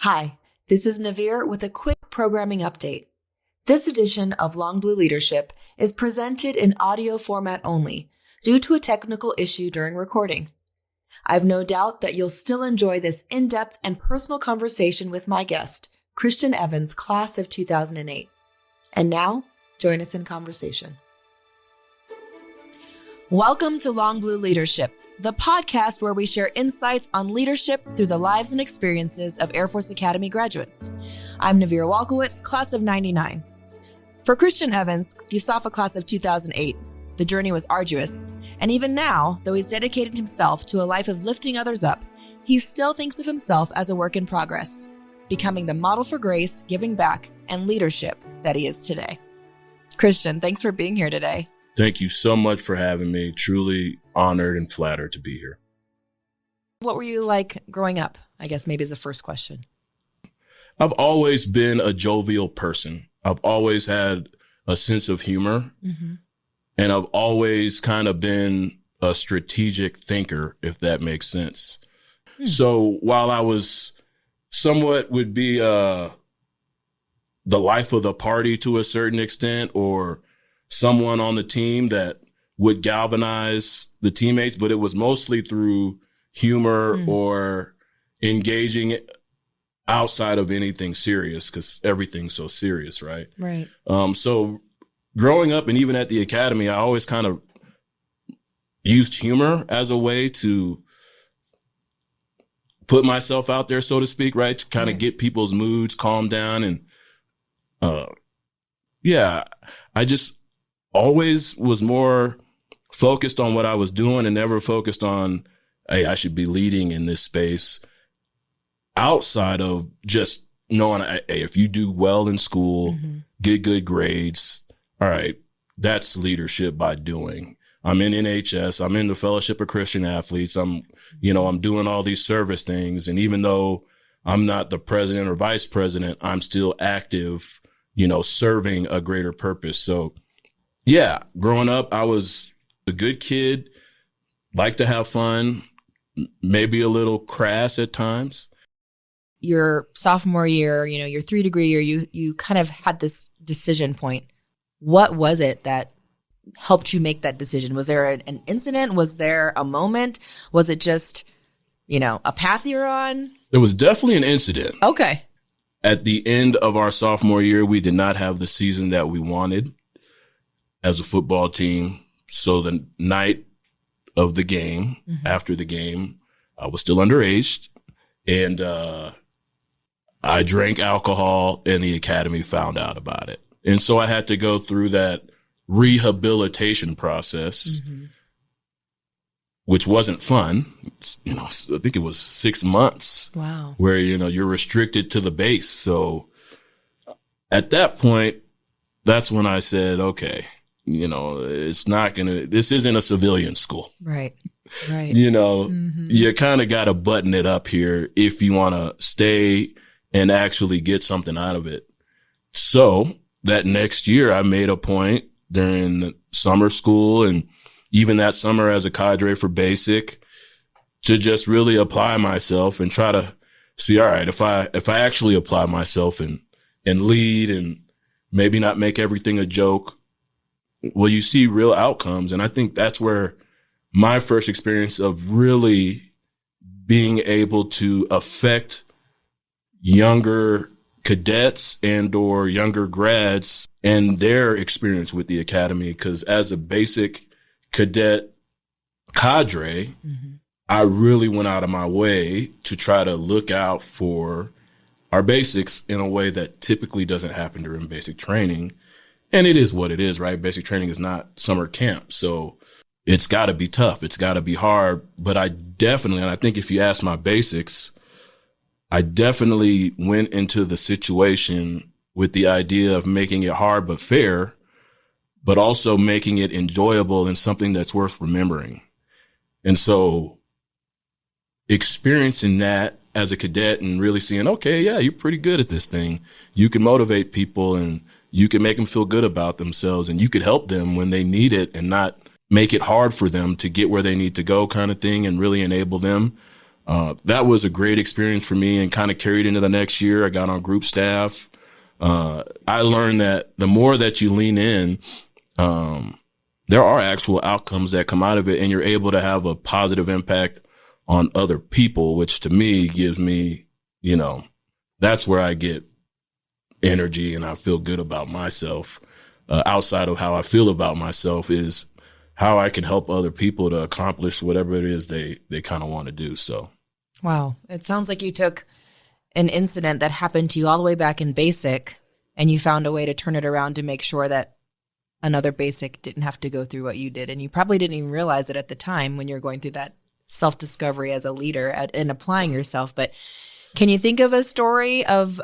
Hi, this is Navir with a quick programming update. This edition of Long Blue Leadership is presented in audio format only due to a technical issue during recording. I've no doubt that you'll still enjoy this in-depth and personal conversation with my guest, Christian Evans, class of 2008. And now, join us in conversation. Welcome to Long Blue Leadership, the podcast where we share insights on leadership through the lives and experiences of Air Force Academy graduates. I'm Navir Walkowitz, class of 99. For Christian Evans, USAFA class of 2008, the journey was arduous. And even now, though he's dedicated himself to a life of lifting others up, he still thinks of himself as a work in progress, becoming the model for grace, giving back, and leadership that he is today. Christian, thanks for being here today. Thank you so much for having me. Truly honored and flattered to be here. What were you like growing up? I guess maybe is the first question. I've always been a jovial person. I've always had a sense of humor. Mm-hmm. And I've always kind of been a strategic thinker, if that makes sense. So while I was somewhat would be the life of the party to a certain extent, or someone on the team that would galvanize the teammates, but it was mostly through humor or engaging outside of anything serious, because everything's so serious, right? Right. So growing up and even at the academy, I always kind of used humor as a way to put myself out there, so to speak, right? To kind of get people's moods calmed down. And I just always was more focused on what I was doing and never focused on, hey, I should be leading in this space, outside of just knowing, hey, if you do well in school, get good grades, all right, that's leadership by doing. I'm in NHS. I'm in the Fellowship of Christian Athletes. I'm doing all these service things. And even though I'm not the president or vice president, I'm still active, serving a greater purpose. So yeah, growing up, I was a good kid, liked to have fun, maybe a little crass at times. Your sophomore year, your 3-degree year, you kind of had this decision point. What was it that helped you make that decision? Was there an incident? Was there a moment? Was it just, a path you're on? There was definitely an incident. Okay. At the end of our sophomore year, we did not have the season that we wanted as a football team. So the night of the game, after the game, I was still underage, and I drank alcohol, and the academy found out about it. And so I had to go through that rehabilitation process, which wasn't fun. I think it was 6 months. Wow. Where, you're restricted to the base. So at that point, that's when I said, okay, this isn't a civilian school. Right. Right. You kind of got to button it up here if you want to stay and actually get something out of it. So that next year I made a point during the summer school and even that summer as a cadre for basic to just really apply myself and try to see, all right, if I actually apply myself and lead and maybe not make everything a joke, well, you see real outcomes. And I think that's where my first experience of really being able to affect younger cadets and or younger grads and their experience with the academy. Because as a basic cadet cadre, I really went out of my way to try to look out for our basics in a way that typically doesn't happen during basic training. And it is what it is, right? Basic training is not summer camp. So it's got to be tough. It's got to be hard. But I think if you ask my basics, I definitely went into the situation with the idea of making it hard but fair, but also making it enjoyable and something that's worth remembering. And so experiencing that as a cadet and really seeing, okay, yeah, you're pretty good at this thing. You can motivate people and you can make them feel good about themselves and you could help them when they need it and not make it hard for them to get where they need to go kind of thing and really enable them. That was a great experience for me and kind of carried into the next year. I got on group staff. I learned that the more that you lean in, there are actual outcomes that come out of it, and you're able to have a positive impact on other people, which to me gives me, that's where I get energy and I feel good about myself. Outside of how I feel about myself is how I can help other people to accomplish whatever it is they kind of want to do. So. Wow. It sounds like you took an incident that happened to you all the way back in basic and you found a way to turn it around to make sure that another basic didn't have to go through what you did. And you probably didn't even realize it at the time when you're going through that self-discovery as a leader and applying yourself. But can you think of a story of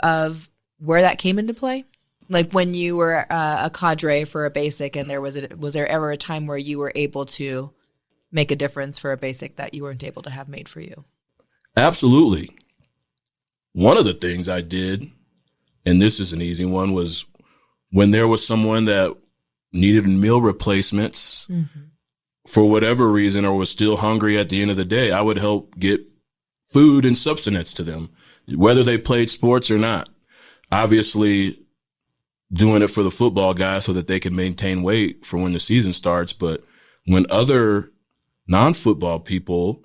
where that came into play? Like when you were a cadre for a basic and was there ever a time where you were able to make a difference for a basic that you weren't able to have made for you? Absolutely. One of the things I did, and this is an easy one, was when there was someone that needed meal replacements for whatever reason or was still hungry at the end of the day, I would help get food and sustenance to them, whether they played sports or not. Obviously, doing it for the football guys so that they can maintain weight for when the season starts. But when other non-football people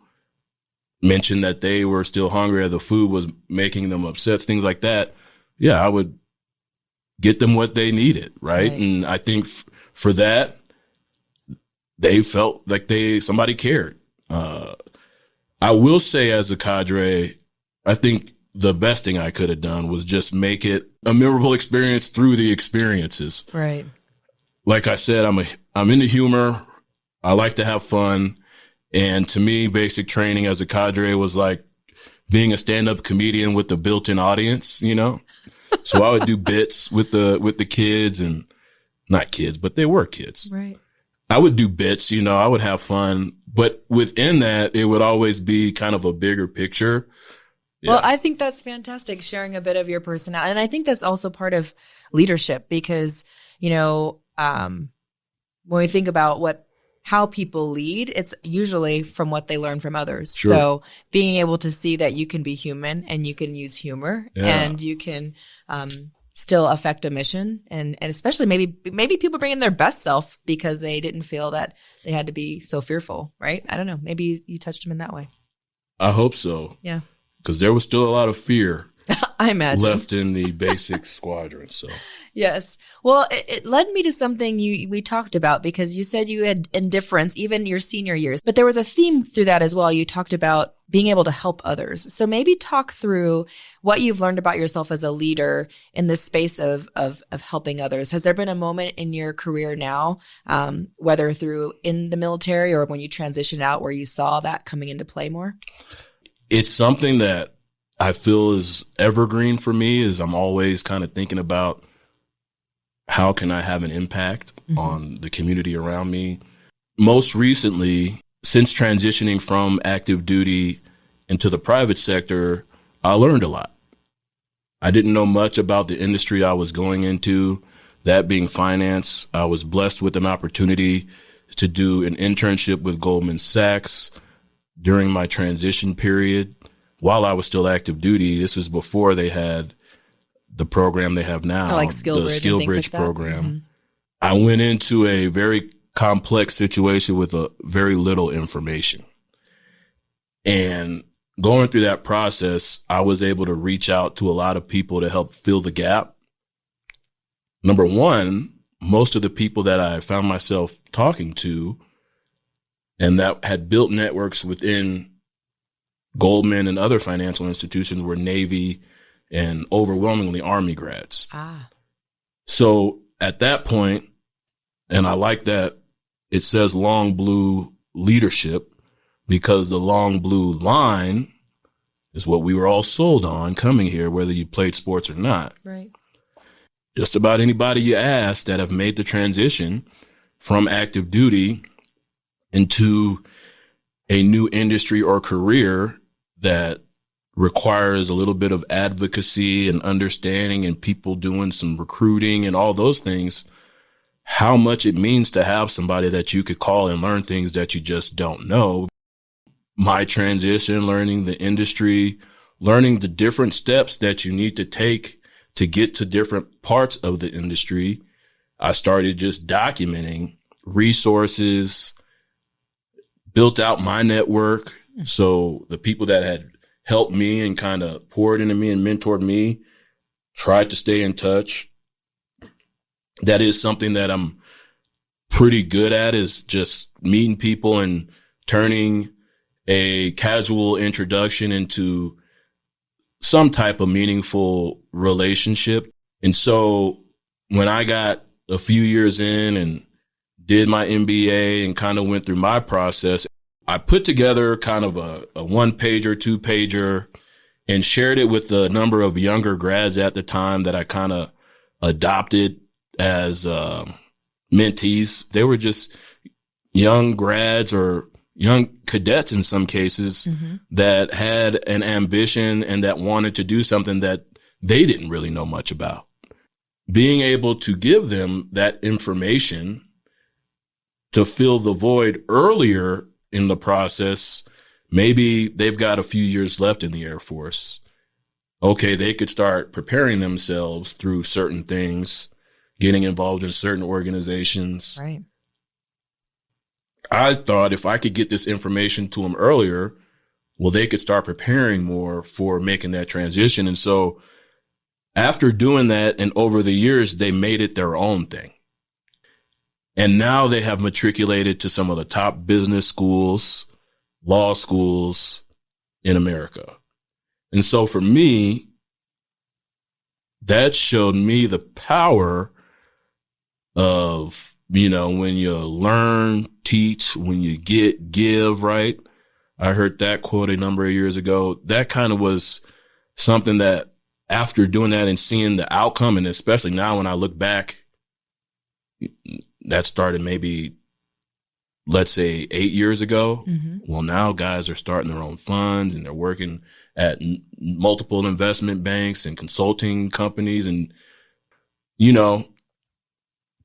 mentioned that they were still hungry or the food was making them upset, things like that, I would get them what they needed, right? And I think for that, they felt like somebody cared. I will say as a cadre, I think the best thing I could have done was just make it a memorable experience through the experiences. Right. Like I said, I'm into humor. I like to have fun. And to me, basic training as a cadre was like being a stand-up comedian with a built-in audience, So I would do bits with the kids, and not kids, but they were kids. Right. I would do bits, I would have fun. But within that, it would always be kind of a bigger picture. Yeah. Well, I think that's fantastic, sharing a bit of your personality. And I think that's also part of leadership because, when we think about how people lead, it's usually from what they learn from others. Sure. So being able to see that you can be human and you can use humor and you can still affect a mission. And especially maybe people bring in their best self because they didn't feel that they had to be so fearful, right? I don't know. Maybe you touched them in that way. I hope so. Yeah. Because there was still a lot of fear I imagine left in the basic squadron. So yes. Well, it led me to something we talked about because you said you had indifference even your senior years, but there was a theme through that as well. You talked about being able to help others. So maybe talk through what you've learned about yourself as a leader in the space of helping others. Has there been a moment in your career now, whether through in the military or when you transitioned out, where you saw that coming into play more? It's something that I feel is evergreen for me. Is I'm always kind of thinking about how can I have an impact on the community around me. Most recently, since transitioning from active duty into the private sector, I learned a lot. I didn't know much about the industry I was going into, that being finance. I was blessed with an opportunity to do an internship with Goldman Sachs during my transition period while I was still active duty. This is before they had the program they have now, like Skill Bridge like program. I went into a very complex situation with a very little information. And going through that process, I was able to reach out to a lot of people to help fill the gap. Number one, most of the people that I found myself talking to and that had built networks within Goldman and other financial institutions were Navy and overwhelmingly Army grads. So at that point, and I like that it says long blue leadership, because the long blue line is what we were all sold on coming here, whether you played sports or not. Right. Just about anybody you ask that have made the transition from active duty into a new industry or career that requires a little bit of advocacy and understanding and people doing some recruiting and all those things, how much it means to have somebody that you could call and learn things that you just don't know. my transition, learning the industry, learning the different steps that you need to take to get to different parts of the industry, I started just documenting resources, built out my network. So the people that had helped me and kind of poured into me and mentored me, tried to stay in touch. That is something that I'm pretty good at, is just meeting people and turning a casual introduction into some type of meaningful relationship. And so when I got a few years in and did my MBA and kind of went through my process, I put together kind of a 1-pager, 2-pager, and shared it with a number of younger grads at the time that I kind of adopted as mentees. They were just young grads or young cadets in some cases that had an ambition and that wanted to do something that they didn't really know much about. Being able to give them that information to fill the void earlier in the process. Maybe they've got a few years left in the Air Force. Okay, they could start preparing themselves through certain things, getting involved in certain organizations. Right. I thought if I could get this information to them earlier, well, they could start preparing more for making that transition. And so after doing that and over the years, they made it their own thing. And now they have matriculated to some of the top business schools, law schools in America. And so for me, that showed me the power of, when you learn, teach, when you give, right? I heard that quote a number of years ago. That kind of was something that after doing that and seeing the outcome, and especially now when I look back, that started maybe, let's say 8 years ago. Well, now guys are starting their own funds and they're working at multiple investment banks and consulting companies. And,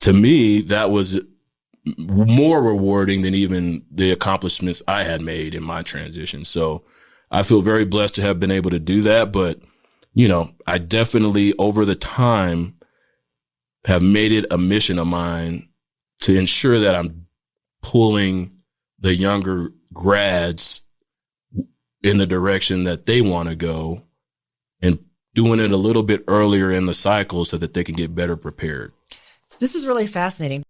to me, that was more rewarding than even the accomplishments I had made in my transition. So I feel very blessed to have been able to do that. But, I definitely over the time have made it a mission of mine to ensure that I'm pulling the younger grads in the direction that they want to go and doing it a little bit earlier in the cycle so that they can get better prepared. This is really fascinating.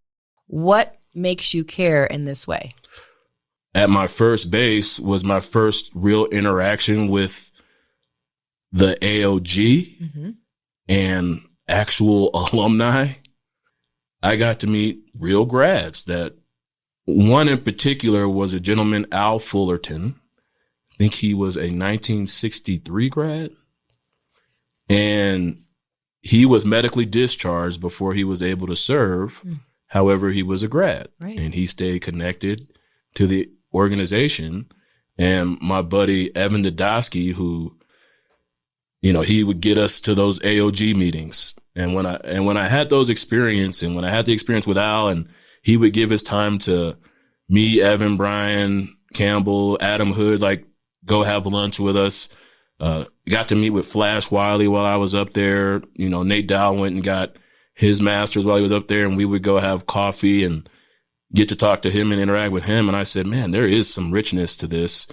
What makes you care in this way? At my first base was my first real interaction with the AOG and actual alumni. I got to meet real grads. That one in particular was a gentleman, Al Fullerton. I think he was a 1963 grad. And he was medically discharged before he was able to serve. However, he was a grad. Right. And he stayed connected to the organization. And my buddy, Evan Dudosky, who, he would get us to those AOG meetings. And when I had those experiences, and when I had the experience with Al, and he would give his time to me, Evan, Brian, Campbell, Adam Hood, like go have lunch with us. Got to meet with Flash Wiley while I was up there. Nate Dow went and got his master's while he was up there, and we would go have coffee and get to talk to him and interact with him. And I said, man, there is some richness to this.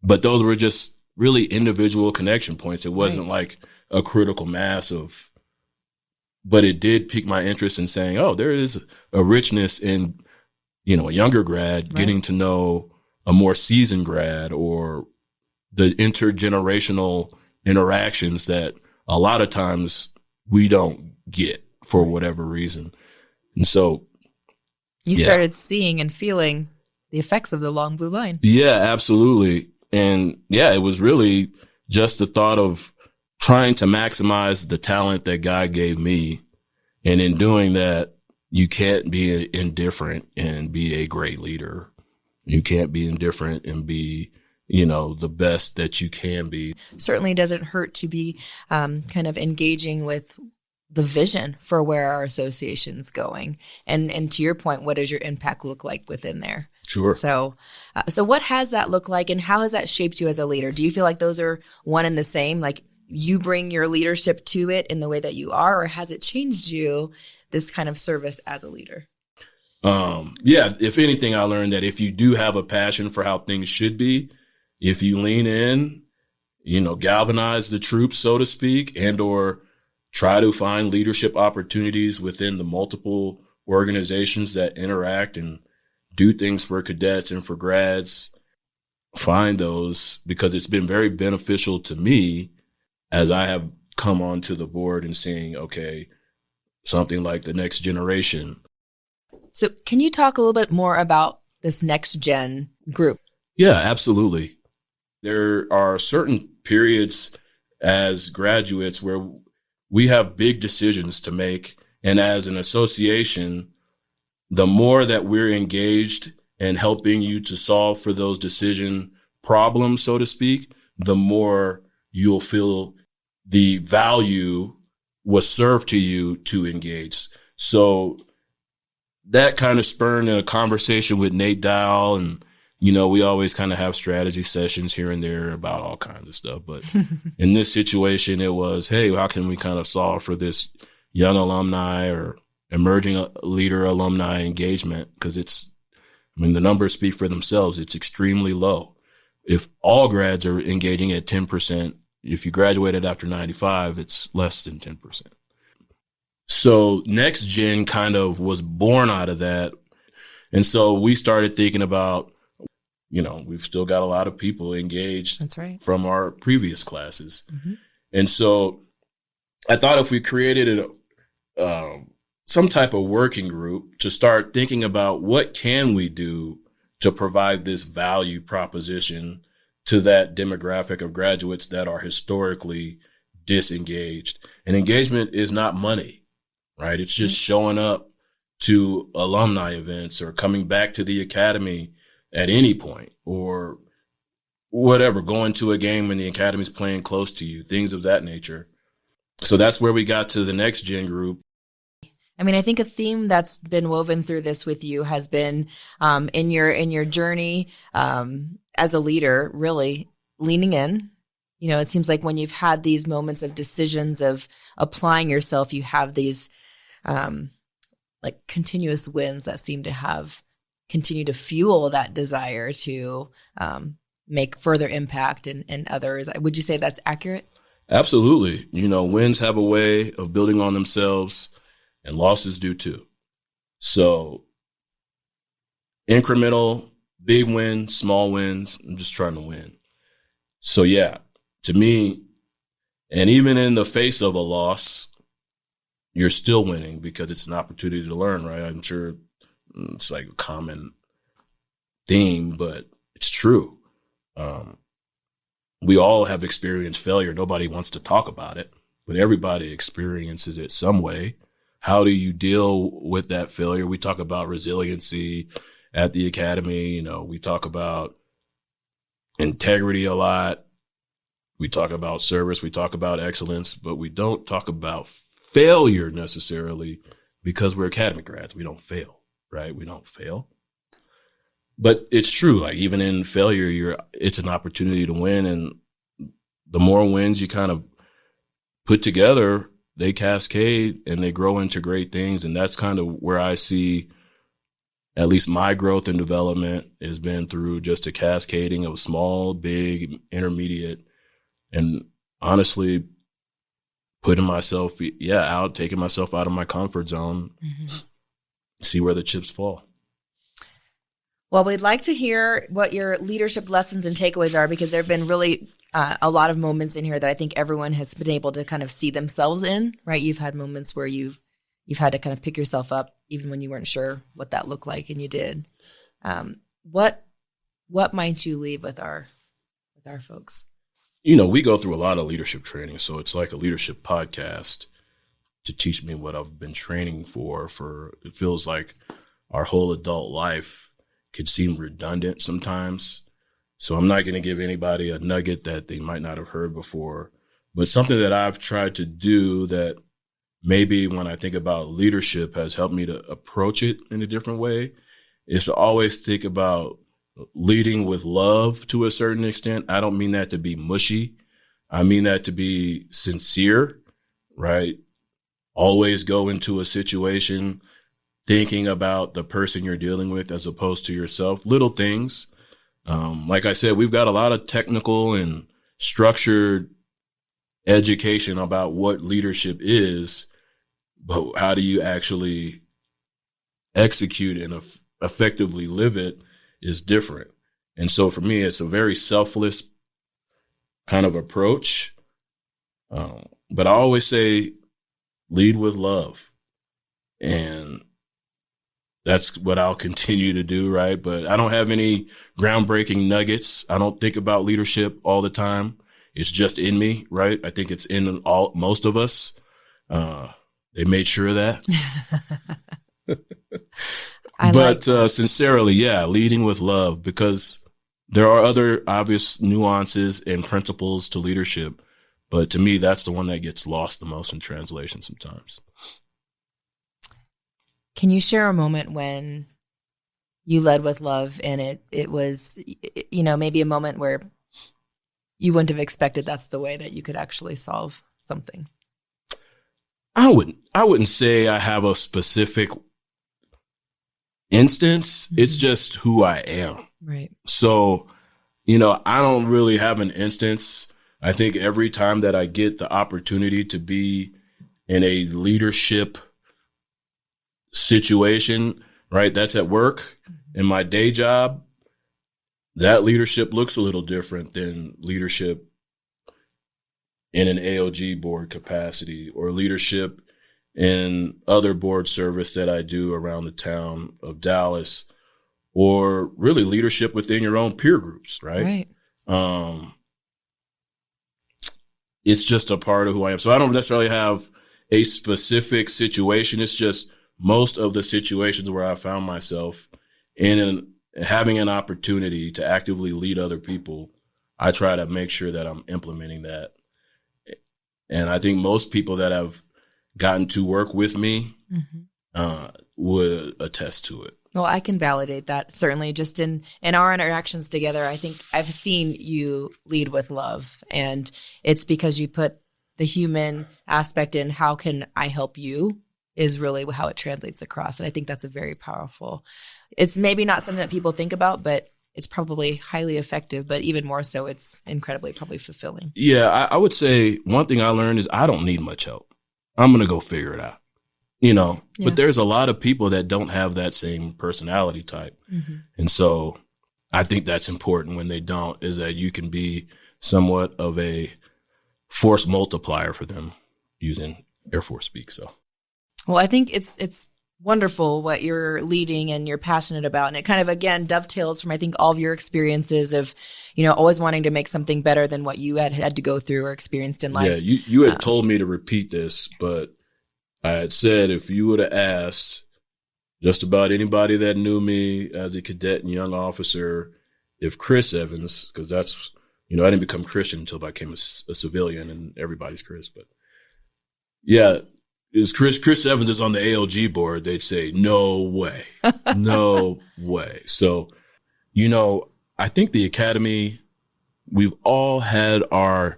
But those were just really individual connection points. It wasn't like a critical mass of, but it did pique my interest in saying, oh, there is a richness in, a younger grad getting to know a more seasoned grad, or the intergenerational interactions that a lot of times we don't get for whatever reason. And so you started seeing and feeling the effects of the long blue line. Yeah, absolutely. And it was really just the thought of trying to maximize the talent that God gave me. And in doing that, you can't be indifferent and be a great leader. You can't be indifferent and be, the best that you can be. Certainly doesn't hurt to be kind of engaging with the vision for where our association's going. And to your point, what does your impact look like within there? Sure. So what has that looked like, and how has that shaped you as a leader? Do you feel like those are one and the same? Like you bring your leadership to it in the way that you are, or has it changed you, this kind of service as a leader? Yeah, if anything, I learned that if you do have a passion for how things should be, if you lean in, galvanize the troops, so to speak, and or try to find leadership opportunities within the multiple organizations that interact and do things for cadets and for grads, find those, because it's been very beneficial to me as I have come onto the board and seeing, okay, something like the next generation. So can you talk a little bit more about this next gen group? Yeah, absolutely. There are certain periods as graduates where we have big decisions to make. And as an association, the more that we're engaged in helping you to solve for those decision problems, so to speak, the more you'll feel the value was served to you to engage. So that kind of spurred a conversation with Nate Dial, and we always kind of have strategy sessions here and there about all kinds of stuff. But in this situation, it was, hey, how can we kind of solve for this young alumni or emerging leader alumni engagement? Because the numbers speak for themselves. It's extremely low. If all grads are engaging at 10%, if you graduated after 95, it's less than 10%. So Next Gen kind of was born out of that. And so we started thinking about, we've still got a lot of people engaged. That's right. From our previous classes. Mm-hmm. And so I thought if we created some type of working group to start thinking about what can we do to provide this value proposition to that demographic of graduates that are historically disengaged. And engagement is not money. Right? It's just showing up to alumni events or coming back to the academy at any point or whatever, going to a game when the academy's playing close to you, things of that nature. So that's where we got to the Next Gen group. I think a theme that's been woven through this with you has been in your journey as a leader, really leaning in. It seems like when you've had these moments of decisions of applying yourself, you have these like continuous wins that seem to continue to fuel that desire to make further impact in others. Would you say that's accurate? Absolutely. Wins have a way of building on themselves, and losses do too. So incremental, big wins, small wins, I'm just trying to win. So yeah, to me, and even in the face of a loss, you're still winning because it's an opportunity to learn, right? I'm sure it's like a common theme, but it's true. We all have experienced failure. Nobody wants to talk about it, but everybody experiences it some way. How do you deal with that failure? We talk about resiliency at the academy. We talk about integrity a lot. We talk about service. We talk about excellence, but we don't talk about failure necessarily because we're academy grads. We don't fail, right? We don't fail. But it's true. Like even in failure, it's an opportunity to win. And the more wins you kind of put together, they cascade and they grow into great things. And that's kind of where I see at least my growth and development has been through just a cascading of small, big, intermediate, and honestly putting myself, taking myself out of my comfort zone, see where the chips fall. Well, we'd like to hear what your leadership lessons and takeaways are, because there have been really a lot of moments in here that I think everyone has been able to kind of see themselves in, right? You've had moments where you've had to kind of pick yourself up even when you weren't sure what that looked like, and you did. What might you leave with our folks? We go through a lot of leadership training, so it's like a leadership podcast to teach me what I've been training for. It feels like our whole adult life could seem redundant sometimes. So I'm not going to give anybody a nugget that they might not have heard before, but something that I've tried to do that maybe when I think about leadership has helped me to approach it in a different way is to always think about leading with love to a certain extent. I don't mean that to be mushy. I mean that to be sincere, right? Always go into a situation thinking about the person you're dealing with as opposed to yourself. Little things. Like I said, we've got a lot of technical and structured education about what leadership is, but how do you actually execute and effectively live it is different. And so for me, it's a very selfless kind of approach. But I always say, lead with love. And that's what I'll continue to do, right? But I don't have any groundbreaking nuggets. I don't think about leadership all the time. It's just in me, right? I think it's in most of us. They made sure of that. Sincerely, yeah, leading with love, because there are other obvious nuances and principles to leadership. But to me, that's the one that gets lost the most in translation sometimes. Can you share a moment when you led with love and it was, maybe a moment where you wouldn't have expected that's the way that you could actually solve something? I wouldn't say I have a specific instance. Mm-hmm. It's just who I am. Right. So, I don't really have an instance. I think every time that I get the opportunity to be in a leadership situation, right, that's at work. In my day job, that leadership looks a little different than leadership in an AOG board capacity or leadership in other board service that I do around the town of Dallas, or really leadership within your own peer groups, right? It's just a part of who I am. So I don't necessarily have a specific situation. It's just most of the situations where I found myself in having an opportunity to actively lead other people, I try to make sure that I'm implementing that. And I think most people that have gotten to work with me would attest to it. Well, I can validate that. Certainly just in our interactions together, I think I've seen you lead with love, and it's because you put the human aspect in. How can I help you is really how it translates across. And I think that's a very powerful, it's maybe not something that people think about, but it's probably highly effective, but even more so, it's incredibly probably fulfilling. Yeah, I would say one thing I learned is I don't need much help. I'm going to go figure it out. But there's a lot of people that don't have that same personality type. Mm-hmm. And so I think that's important when they don't, is that you can be somewhat of a force multiplier for them, using Air Force speak. So, well, I think it's wonderful what you're leading and you're passionate about. And it kind of, again, dovetails from, I think, all of your experiences of, always wanting to make something better than what you had to go through or experienced in life. Yeah, you had told me to repeat this, but I had said if you would have asked just about anybody that knew me as a cadet and young officer, if Chris Evans, because that's, I didn't become Christian until I became a civilian, and everybody's Chris, but yeah, is Chris Evans is on the ALG board, they'd say, no way, no way. So, I think the Academy, we've all had our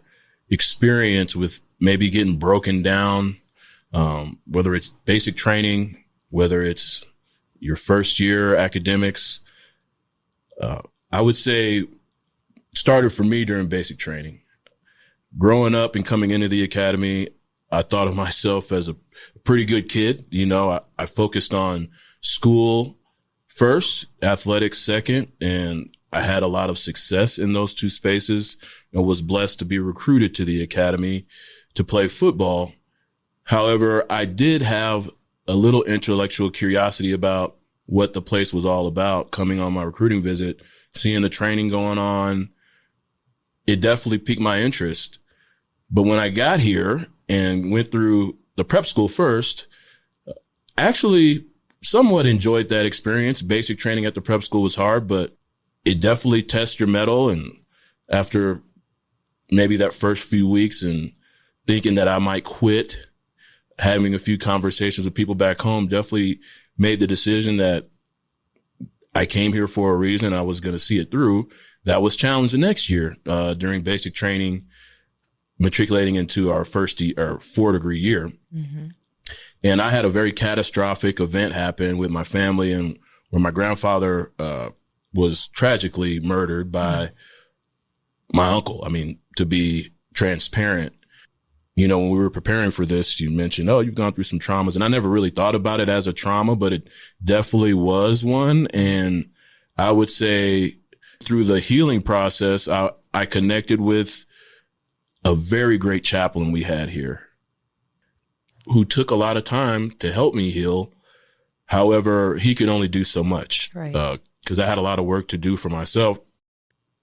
experience with maybe getting broken down, whether it's basic training, whether it's your first year academics. I would say started for me during basic training. Growing up and coming into the Academy, I thought of myself as a pretty good kid. I focused on school first, athletics second, and I had a lot of success in those two spaces and was blessed to be recruited to the Academy to play football. However, I did have a little intellectual curiosity about what the place was all about. Coming on my recruiting visit, seeing the training going on, it definitely piqued my interest. But when I got here and went through the prep school first, actually somewhat enjoyed that experience. Basic training at the prep school was hard, but it definitely tests your mettle. And after maybe that first few weeks and thinking that I might quit, having a few conversations with people back home, definitely made the decision that I came here for a reason. I was going to see it through. That was challenged the next year during basic training, matriculating into our 4-degree year. Mm-hmm. And I had a very catastrophic event happen with my family, and where my grandfather was tragically murdered by my uncle. I mean, to be transparent, you know, when we were preparing for this, you mentioned, oh, you've gone through some traumas. And I never really thought about it as a trauma, but it definitely was one. And I would say through the healing process, I connected with a very great chaplain we had here who took a lot of time to help me heal. However, he could only do so much because I had a lot of work to do for myself.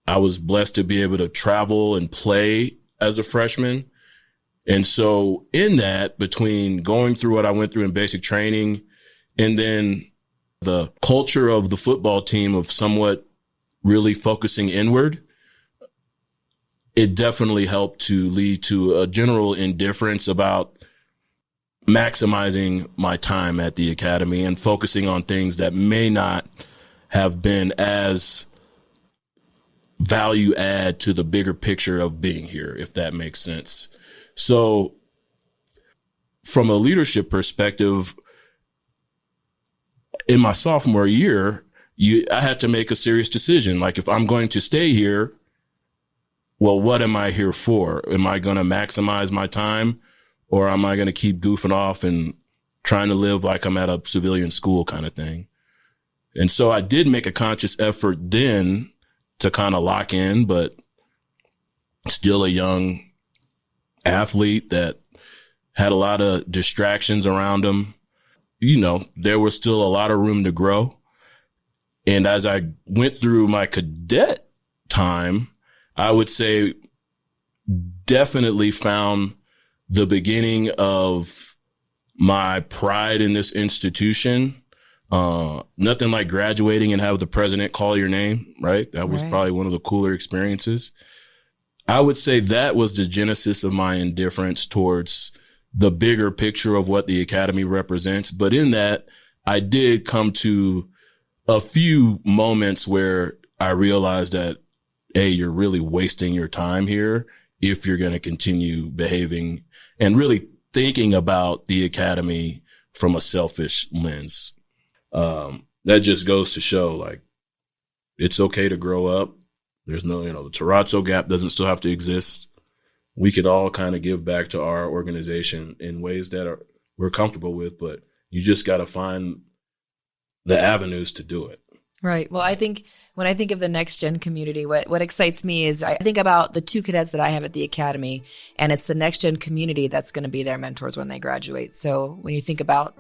I was blessed to be able to travel and play as a freshman. And so in that, between going through what I went through in basic training and then the culture of the football team of somewhat really focusing inward, it definitely helped to lead to a general indifference about maximizing my time at the academy and focusing on things that may not have been as value add to the bigger picture of being here, if that makes sense. So from a leadership perspective, in my sophomore year, I had to make a serious decision. Like, if I'm going to stay here, well, what am I here for? Am I going to maximize my time, or am I going to keep goofing off and trying to live like I'm at a civilian school kind of thing? And so I did make a conscious effort then to kind of lock in, but still a young athlete that had a lot of distractions around him. You know, there was still a lot of room to grow. And as I went through my cadet time, I would say definitely found the beginning of my pride in this institution. Nothing like graduating and have the president call your name, right? That was probably one of the cooler experiences. I would say that was the genesis of my indifference towards the bigger picture of what the academy represents. But in that, I did come to a few moments where I realized that, hey, you're really wasting your time here if you're going to continue behaving and really thinking about the academy from a selfish lens. That just goes to show, like, it's okay to grow up. There's no, the terrazzo gap doesn't still have to exist. We could all kind of give back to our organization in ways that we're comfortable with, but you just got to find the avenues to do it. Right. Well, I think when I think of the next gen community, what excites me is I think about the 2 cadets that I have at the academy, and it's the next gen community that's going to be their mentors when they graduate. So when you think about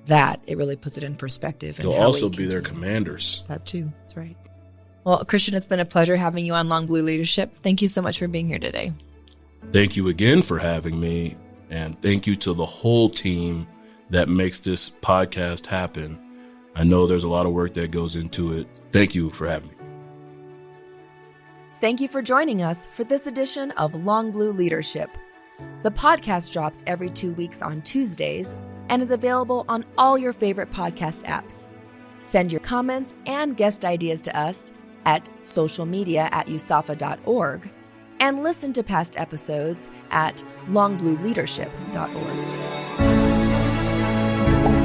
that, it really puts it in perspective. They'll also be their commanders. That too. That's right. Well, Christian, it's been a pleasure having you on Long Blue Leadership. Thank you so much for being here today. Thank you again for having me. And thank you to the whole team that makes this podcast happen. I know there's a lot of work that goes into it. Thank you for having me. Thank you for joining us for this edition of Long Blue Leadership. The podcast drops every 2 weeks on Tuesdays and is available on all your favorite podcast apps. Send your comments and guest ideas to us at socialmedia@usafa.org and listen to past episodes at longblueleadership.org.